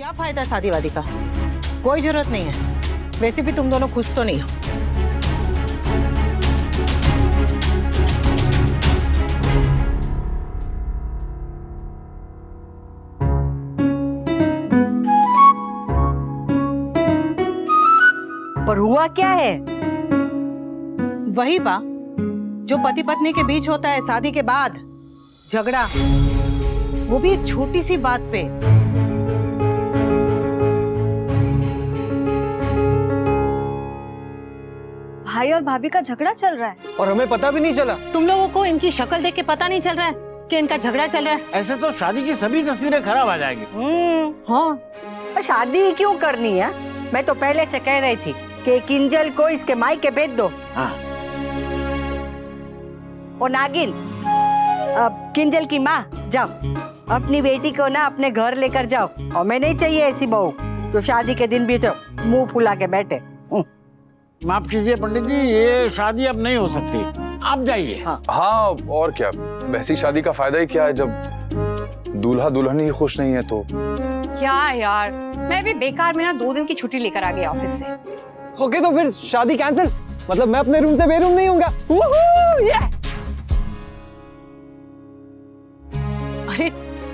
क्या फायदा शादी वादी का, कोई जरूरत नहीं है। वैसे भी तुम दोनों खुश तो नहीं हो। पर हुआ क्या है? वही बा जो पति पत्नी के बीच होता है शादी के बाद, झगड़ा, वो भी एक छोटी सी बात पे। भाई और भाभी का झगड़ा चल रहा है और हमें पता भी नहीं चला। तुम लोगों को इनकी शक्ल देख के पता नहीं चल रहा है कि इनका झगड़ा चल रहा है? ऐसे तो शादी की सभी तस्वीरें खराब आ जाएंगी। हाँ, पर शादी क्यों करनी है? मैं तो पहले से कह रही थी कि किंजल को इसके मायके भेज दो। हाँ। और नागिन, अब किंजल की माँ, जाओ अपनी बेटी को ना अपने घर लेकर जाओ। और मैं नहीं चाहिए ऐसी बहू जो शादी के दिन भी तो मुंह फुला के बैठे। माफ कीजिए पंडित जी, ये शादी अब नहीं हो सकती, आप जाइए। हाँ और क्या, वैसी शादी का फायदा ही क्या है जब दूल्हा दुल्हन ही खुश नहीं है तो। क्या यार, मैं भी बेकार में ना 2 दिन की छुट्टी लेकर आ गई ऑफिस से। ओके तो फिर शादी कैंसिल, मतलब मैं अपने रूम से बेरूम नहीं होऊंगा। अरे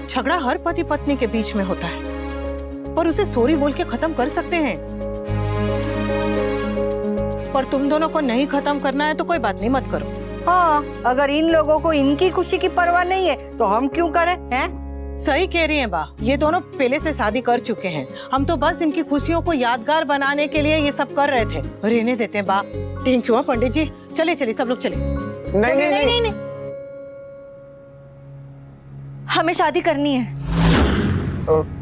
झगड़ा हर पति पत्नी के बीच में होता है, पर उसे सॉरी बोल के खत्म कर सकते हैं। पर तुम दोनों को नहीं खत्म करना है तो कोई बात नहीं, मत करो। हाँ, अगर इन लोगों को इनकी खुशी की परवाह नहीं है तो हम क्यों करें, हैं? सही कह रही हैं बा, ये दोनों पहले से शादी कर चुके हैं। हम तो बस इनकी खुशियों को यादगार बनाने के लिए ये सब कर रहे थे। रहने देते हैं बा। थैंक यू पंडित जी। चले चले सब लोग चले। नहीं, हमें शादी करनी है।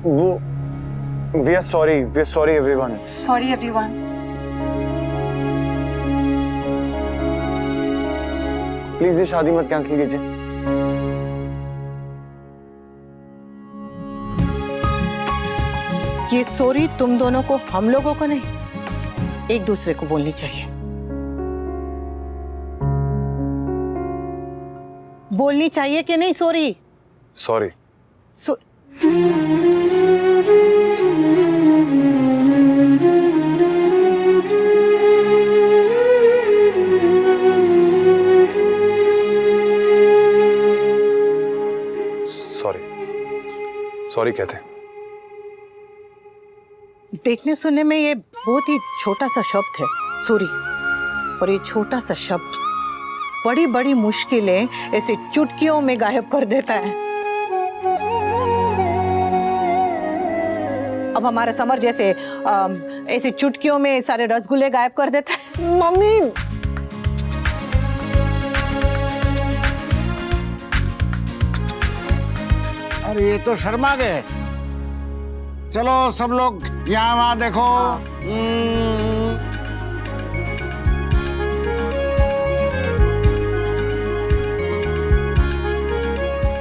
वो we are sorry everyone। Sorry everyone. Please ये शादी मत कैंसिल कीजिए। ये सॉरी तुम दोनों को, हम लोगों को नहीं, एक दूसरे को बोलनी चाहिए। बोलनी चाहिए कि नहीं सॉरी? सॉरी। सॉरी कहते हैं। देखने सुनने में ये बहुत ही छोटा सा शब्द है सॉरी, और ये छोटा सा शब्द बड़ी बड़ी मुश्किलें ऐसे चुटकियों में गायब कर देता है। अब हमारा समर जैसे ऐसे चुटकियों में सारे रसगुल्ले गायब कर देता है। मम्मी अरे ये तो शर्मा गए। चलो सब लोग यहाँ वहाँ देखो।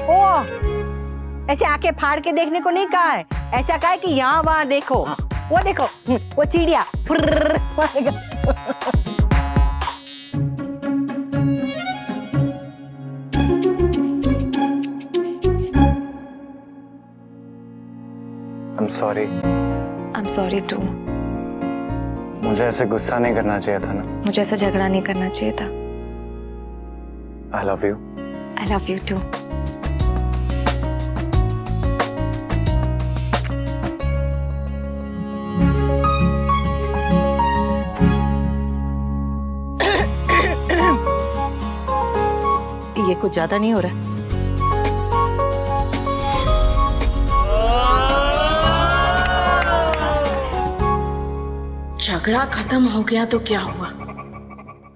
ओ, ऐसे आंखें फाड़ के देखने को नहीं कहा है, ऐसा कहा है कि यहाँ वहाँ देखो। वो देखो, वो चिड़िया। I'm sorry to. मुझे ऐसे गुस्सा नहीं करना चाहिए था ना। मुझे ऐसा झगड़ा नहीं करना चाहिए था। I love you। I love you too। ये कुछ ज्यादा नहीं हो रहा है? झगड़ा खत्म हो गया तो क्या हुआ,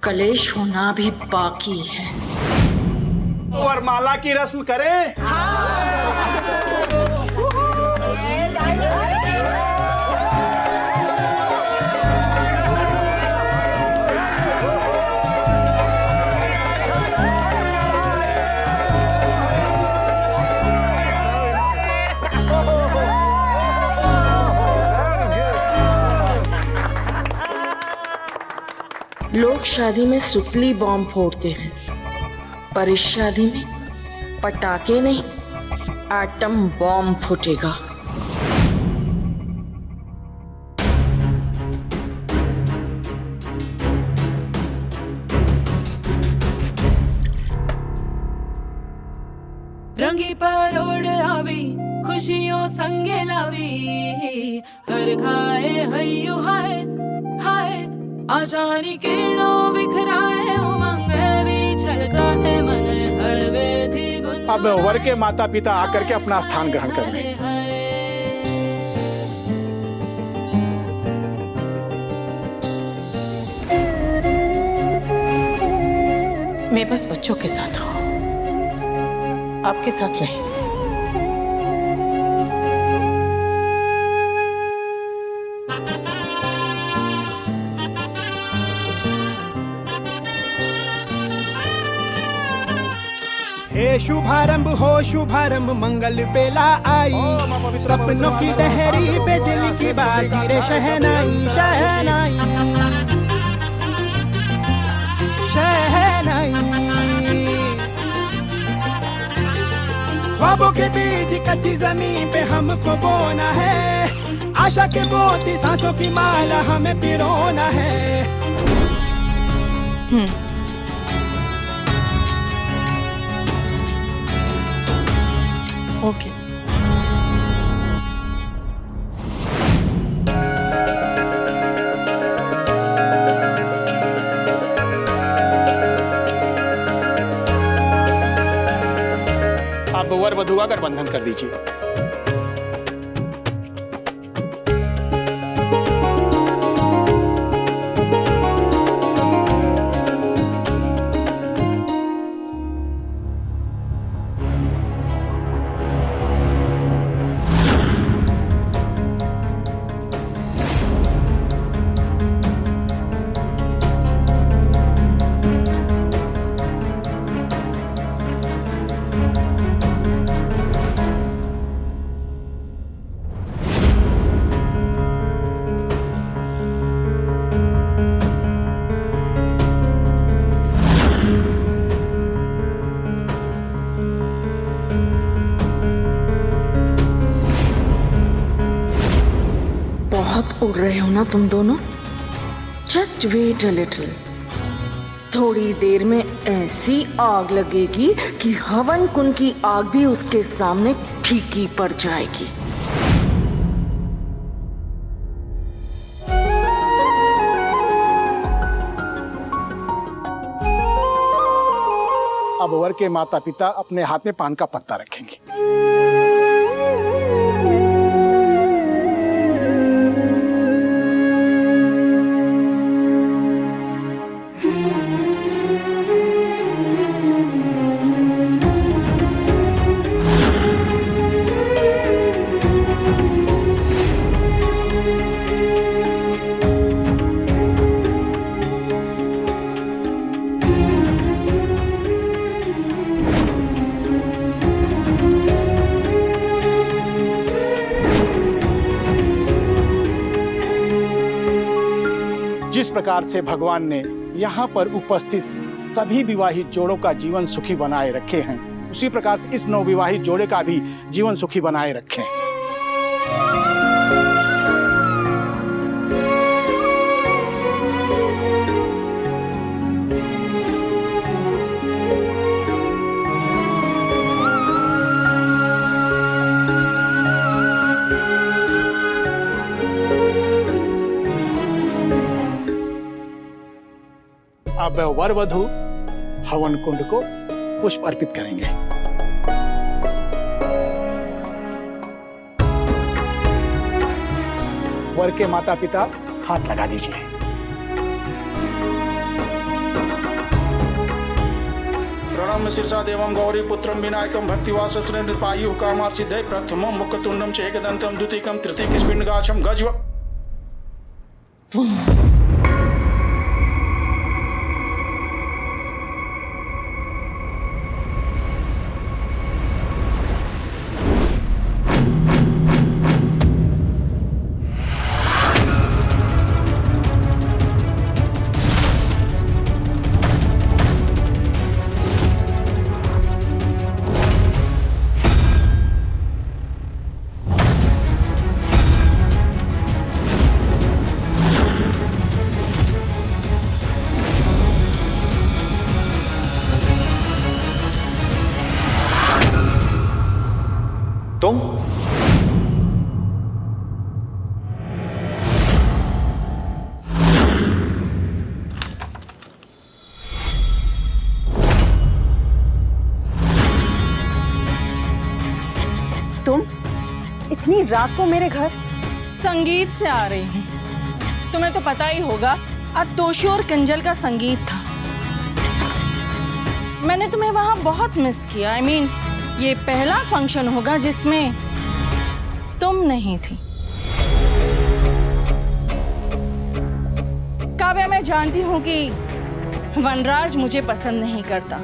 कलेश होना भी बाकी है। वरमाला की रस्म करें। लोग शादी में सुतली बॉम्ब फोड़ते हैं, पर इस शादी में पटाखे नहीं, एटम बॉम्ब फूटेगा। खुशियों संगे लावी हर खाए हय्यू हाय हाय आशानी किरणों बिखराए उमंग भी छलकाए मन हड़वे थी गुन अब वर के माता पिता आकर के अपना स्थान ग्रहण कर लें। मैं बस बच्चों के साथ हूँ, आपके साथ नहीं। हे शुभारंभ हो शुभारंभ मंगल बेला आई, सपनों की डहरी पे दिल की बाजी रे शहनाई शहनाई शहनाई। ख्वाबों के बीज कच्ची जमीन पे हमको बोना है, आशा के मोती सांसों की माला हमें पिरोना है। ओके। अब वर वधु का गठबंधन कर दीजिए। बहुत उड़ रहे हो ना तुम दोनों। जस्ट वेट अ लिटिल, थोड़ी देर में ऐसी आग लगेगी कि हवन कुंड की आग भी उसके सामने फीकी पड़ जाएगी। अब वर के माता पिता अपने हाथ में पान का पत्ता रखेंगे। जिस प्रकार से भगवान ने यहाँ पर उपस्थित सभी विवाहित जोड़ों का जीवन सुखी बनाए रखे हैं, उसी प्रकार से इस नवविवाहित जोड़े का भी जीवन सुखी बनाए रखें। अब वर वधु हवन कुंड को पुष्प अर्पित करेंगे। वर के माता पिता हाथ लगा दीजिए। प्रणम्य शीर्षा देवं गौरी पुत्रम विनायकम भक्तिवास नृपायु कामार सिद्धे प्रथमम मुखतुंडम चेकदंतम द्वितीयम तृतीयम स्पिंडगाछम गजव। इतनी रात को मेरे घर? संगीत से आ रही हूँ। तुम्हें तो पता ही होगा, आज तोशी और किंजल का संगीत था। मैंने तुम्हें वहां बहुत मिस किया। I mean, ये पहला फंक्शन होगा जिसमें तुम नहीं थी। काव्या, मैं जानती हूँ कि वनराज मुझे पसंद नहीं करता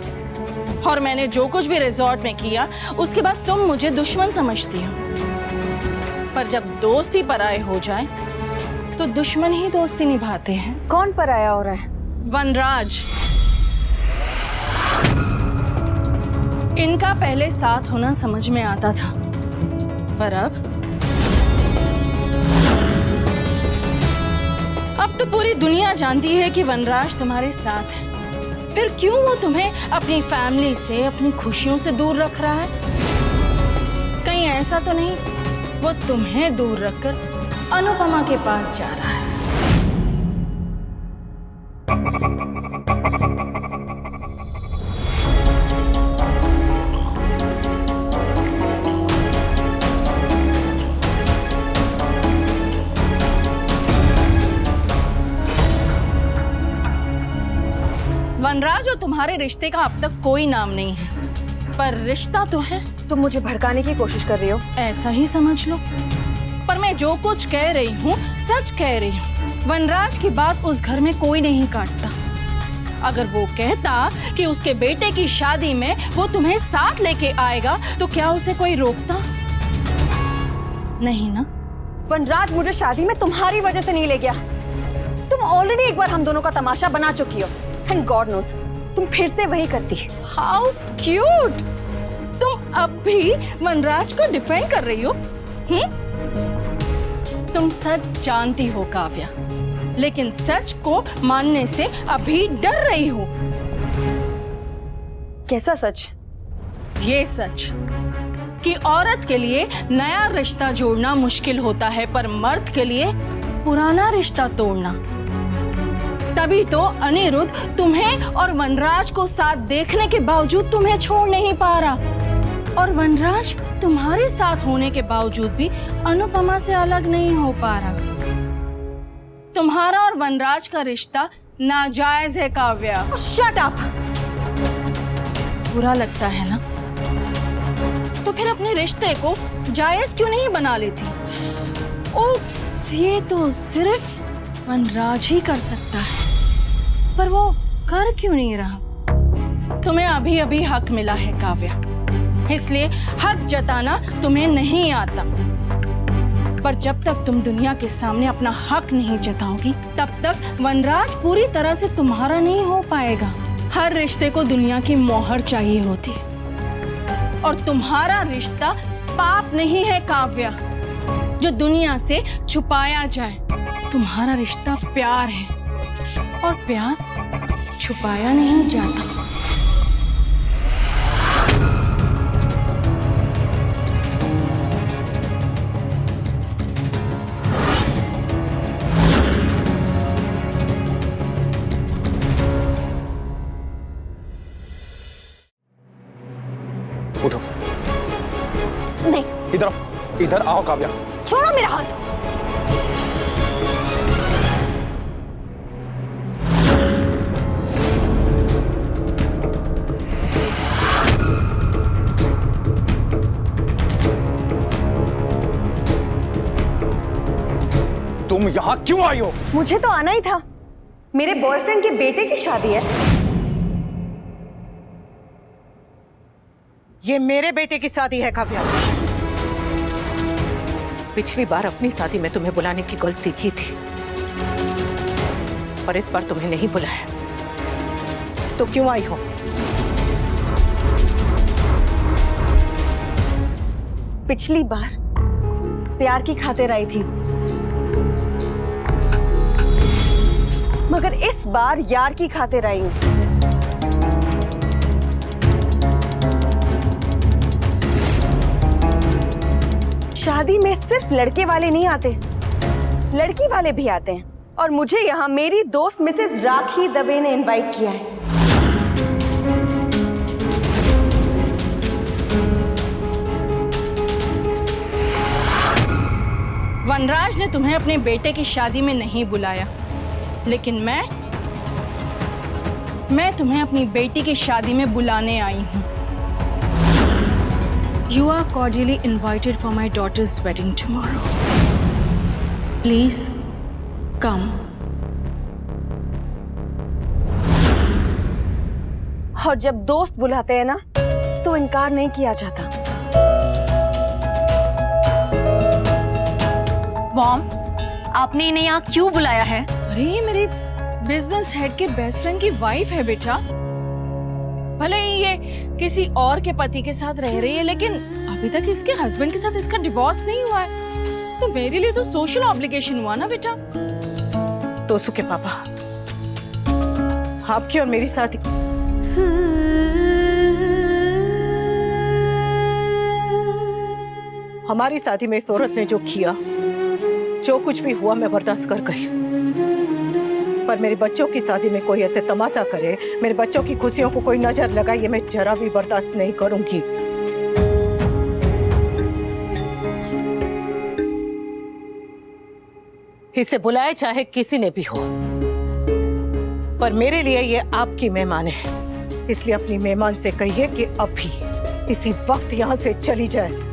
और मैंने जो कुछ भी रिजॉर्ट में किया उसके बाद तुम मुझे दुश्मन समझती हो। पर जब दोस्ती पराये हो जाए तो दुश्मन ही दोस्ती निभाते हैं। कौन पराया हो रहा है? वनराज। इनका पहले साथ होना समझ में आता था, पर अब तो पूरी दुनिया जानती है कि वनराज तुम्हारे साथ है। फिर क्यों वो तुम्हें अपनी फैमिली से, अपनी खुशियों से दूर रख रहा है? कहीं ऐसा तो नहीं वो तुम्हें दूर रखकर अनुपमा के पास जा रहा है? वनराज और तुम्हारे रिश्ते का अब तक कोई नाम नहीं है, पर रिश्ता तो है। तुम मुझे भड़काने की कोशिश कर रही हो? ऐसा ही समझ लो। पर मैं जो कुछ कह रही हूँ सच कह रही हूँ। वनराज की बात उस घर में कोई नहीं काटता। अगर वो कहता कि उसके बेटे की शादी में वो तुम्हें साथ लेके आएगा तो क्या उसे कोई रोकता? नहीं ना? वनराज मुझे शादी में तुम्हारी वजह से नहीं ले गया। तुम ऑलरेडी एक बार हम दोनों का तमाशा बना चुकी हो। एंड गॉड नोस तुम फिर से वही करती। How cute! तुम अब भी वनराज को डिफेंड कर रही हो? तुम सच जानती हो काव्या, लेकिन सच को मानने से अभी डर रही हो। कैसा सच? ये सच कि औरत के लिए नया रिश्ता जोड़ना मुश्किल होता है, पर मर्द के लिए पुराना रिश्ता तोड़ना। तभी तो अनिरुद्ध तुम्हें और वनराज को साथ देखने के बावजूद तुम्हें छोड़ नहीं पा रहा, और वनराज तुम्हारे साथ होने के बावजूद भी अनुपमा से अलग नहीं हो पा रहा। तुम्हारा और वनराज का रिश्ता नाजायज है काव्या। Shut up! बुरा लगता है ना? तो फिर अपने रिश्ते को जायज क्यों नहीं बना लेती? उप्स, ये तो सिर्फ वनराज ही कर सकता है, पर वो कर क्यों नहीं रहा? तुम्हें अभी अभी हक मिला है काव्या, इसलिए हक जताना तुम्हें नहीं आता। पर जब तक तुम दुनिया के सामने अपना हक नहीं जताओगी तब तक वनराज पूरी तरह से तुम्हारा नहीं हो पाएगा। हर रिश्ते को दुनिया की मोहर चाहिए होती है, और तुम्हारा रिश्ता पाप नहीं है काव्या जो दुनिया से छुपाया जाए। तुम्हारा रिश्ता प्यार है, और प्यार छुपाया नहीं जाता। उठो। नहीं। इधर आओ, इधर आओ काव्या। छोड़ो मेरा हाथ। तुम यहाँ क्यों आई हो? मुझे तो आना ही था। मेरे बॉयफ्रेंड के बेटे की शादी है। ये मेरे बेटे की शादी है काव्या। पिछली बार अपनी शादी में तुम्हें बुलाने की गलती की थी, और इस बार तुम्हें नहीं बुलाया, तो क्यों आई हो? पिछली बार प्यार की खातिर आई थी, मगर इस बार यार की खातिर आई हूं। शादी में सिर्फ लड़के वाले नहीं आते, लड़की वाले भी आते हैं, और मुझे यहाँ मेरी दोस्त मिसेस राखी दवे ने इनवाइट किया है। वनराज ने तुम्हें अपने बेटे की शादी में नहीं बुलाया, लेकिन मैं तुम्हें अपनी बेटी की शादी में बुलाने आई हूँ। You are cordially invited for my daughter's wedding tomorrow. Please come. और जब दोस्त बुलाते हैं ना तो इनकार नहीं किया जाता। मॉम, आपने इन्हें यहाँ क्यों बुलाया है? अरे ये मेरे बिजनेस हेड के बेस्ट फ्रेंड की वाइफ है बेटा। भले ही ये किसी और के पति के साथ रह रही है, लेकिन अभी तक इसके हस्बैंड के साथ इसका डिवोर्स नहीं हुआ है, तो मेरे लिए तो सोशल ऑब्लिगेशन हुआ ना बेटा। तोसू के पापा, आपकी और मेरी शादी हमारी शादी में इस औरत ने जो किया, जो कुछ भी हुआ, मैं बर्दाश्त कर गई। पर मेरे बच्चों की शादी में कोई ऐसे तमाशा करे, मेरे बच्चों की खुशियों को कोई नजर लगाए, ये मैं जरा भी बर्दाश्त नहीं करूंगी। इसे बुलाए चाहे किसी ने भी हो, पर मेरे लिए ये आपकी मेहमान है, इसलिए अपनी मेहमान से कहिए कि अभी इसी वक्त यहां से चली जाए।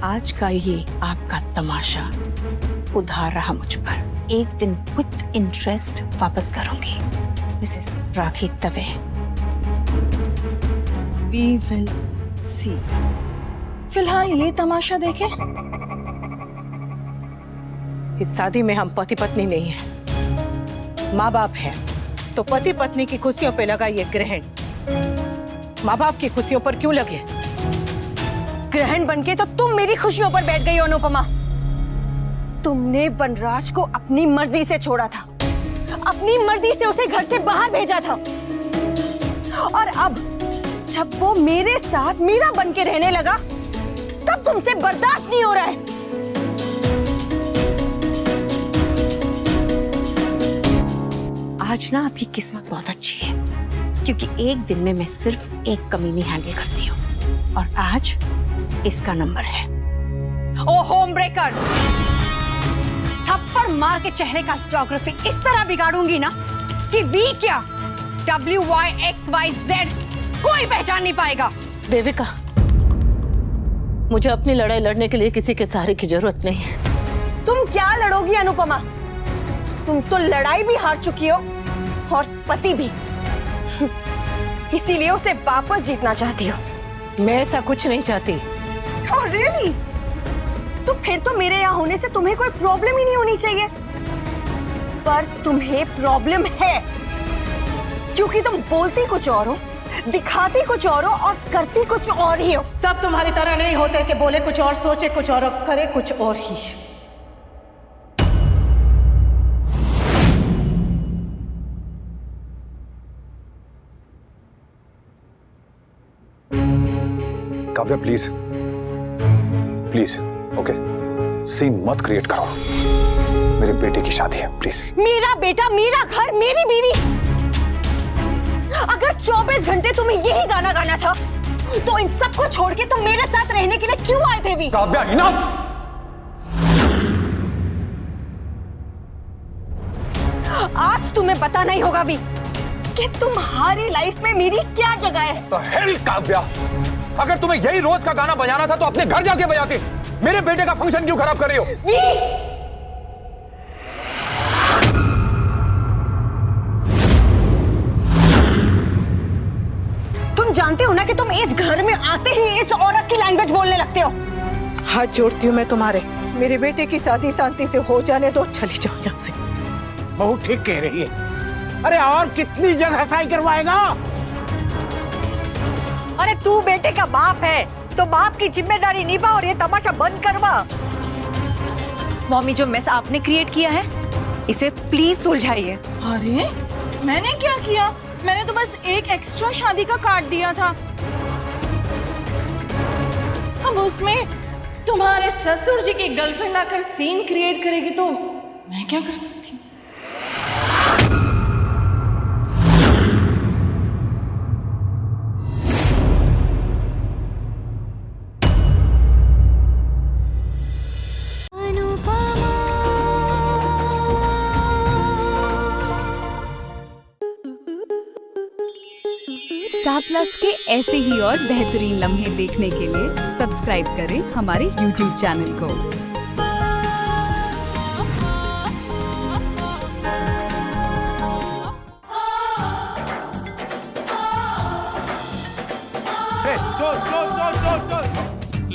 आज का ये आपका तमाशा उधार रहा मुझ पर। एक दिन विद इंटरेस्ट वापस करूंगी। मिसेस राखी तवे। We will see. फिलहाल ये तमाशा देखें। इस शादी में हम पति पत्नी नहीं हैं, माँ बाप हैं, तो पति पत्नी की खुशियों पे लगा ये ग्रहण माँ बाप की खुशियों पर क्यों लगे? ग्रहण बनके तो तुम मेरी खुशियों पर बैठ गई अनुपमा। तुमने वनराज को अपनी मर्जी से छोड़ा था, अपनी मर्जी से उसे घर से बाहर भेजा था, और अब जब वो मेरे साथ मीरा बन के रहने लगा, तब तुमसे बर्दाश्त नहीं हो रहा है। आज ना आपकी किस्मत बहुत अच्छी है, क्योंकि एक दिन में मैं सिर्फ एक कमीनी हैंडल करती हूँ, और आज इसका नंबर है। ओ होम ब्रेकर, थप्पड़ मार के चेहरे का ज्योग्राफी इस तरह बिगाड़ूंगी ना कि वी क्या WYXYZ कोई पहचान नहीं पाएगा। देविका, मुझे अपनी लड़ाई लड़ने के लिए किसी के सहारे की जरूरत नहीं है। तुम क्या लड़ोगी अनुपमा? तुम तो लड़ाई भी हार चुकी हो और पति भी। इसीलिए उसे वापस जीतना चाहती हो। मैं ऐसा कुछ नहीं चाहती। Oh, really? तो फिर तो मेरे यहाँ होने से तुम्हें कोई प्रॉब्लम ही नहीं होनी चाहिए, पर तुम्हें प्रॉब्लम है, क्योंकि तुम बोलती कुछ और हो, दिखाती कुछ और हो और करती कुछ और ही हो। सब तुम्हारी तरह नहीं होते कि बोले कुछ और, सोचे कुछ और, करे कुछ और ही। Kavya please please, okay, scene मत क्रिएट करो। मेरे बेटे की शादी है, प्लीज। मेरा बेटा, मेरा घर, मेरी बीवी। अगर 24 घंटे तुम्हें यही गाना गाना था, तो इन सबको छोड़ के तुम मेरे साथ रहने के लिए क्यों आए थे भी? काव्या, इनफ। आज तुम्हें पता नहीं होगा भी कि तुम्हारी लाइफ में मेरी क्या जगह है। तो हेल काव्या, अगर तुम्हें यही रोज का गाना बजाना था तो अपने घर जाके बजाती। मेरे बेटे का फंक्शन क्यों खराब कर रही हो? तुम जानते हो ना कि तुम इस घर में आते ही इस औरत की लैंग्वेज बोलने लगते हो। हाथ जोड़ती हूँ मैं तुम्हारे, मेरे बेटे की शादी शांति से हो जाने दो, चली जाओ यहाँ से। बहुत ठीक कह रही है। अरे और कितनी जगह हसाई करवाएगा? अरे तू बेटे का बाप है, तो बाप की जिम्मेदारी निभा और ये तमाशा बंद करवा। मम्मी, जो मेस आपने क्रिएट किया है, इसे प्लीज सुलझाइए। अरे मैंने क्या किया? मैंने तो बस एक एक्स्ट्रा शादी का कार्ड दिया था। अब उसमें तुम्हारे ससुर जी की गर्लफ्रेंड आकर सीन क्रिएट करेगी तो मैं क्या कर सकती हूँ? स्टार प्लस के ऐसे ही और बेहतरीन लम्हे देखने के लिए सब्सक्राइब करें हमारे YouTube चैनल को।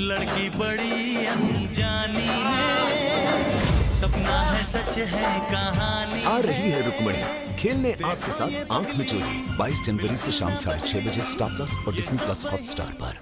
लड़की बड़ी अनजानी है, सपना है सच है कहानी। आ रही है रुक्मणी खेलने आपके साथ आंख मिचोली 22 जनवरी से शाम 6:30 बजे स्टार प्लस और डिज्नी प्लस हॉटस्टार पर।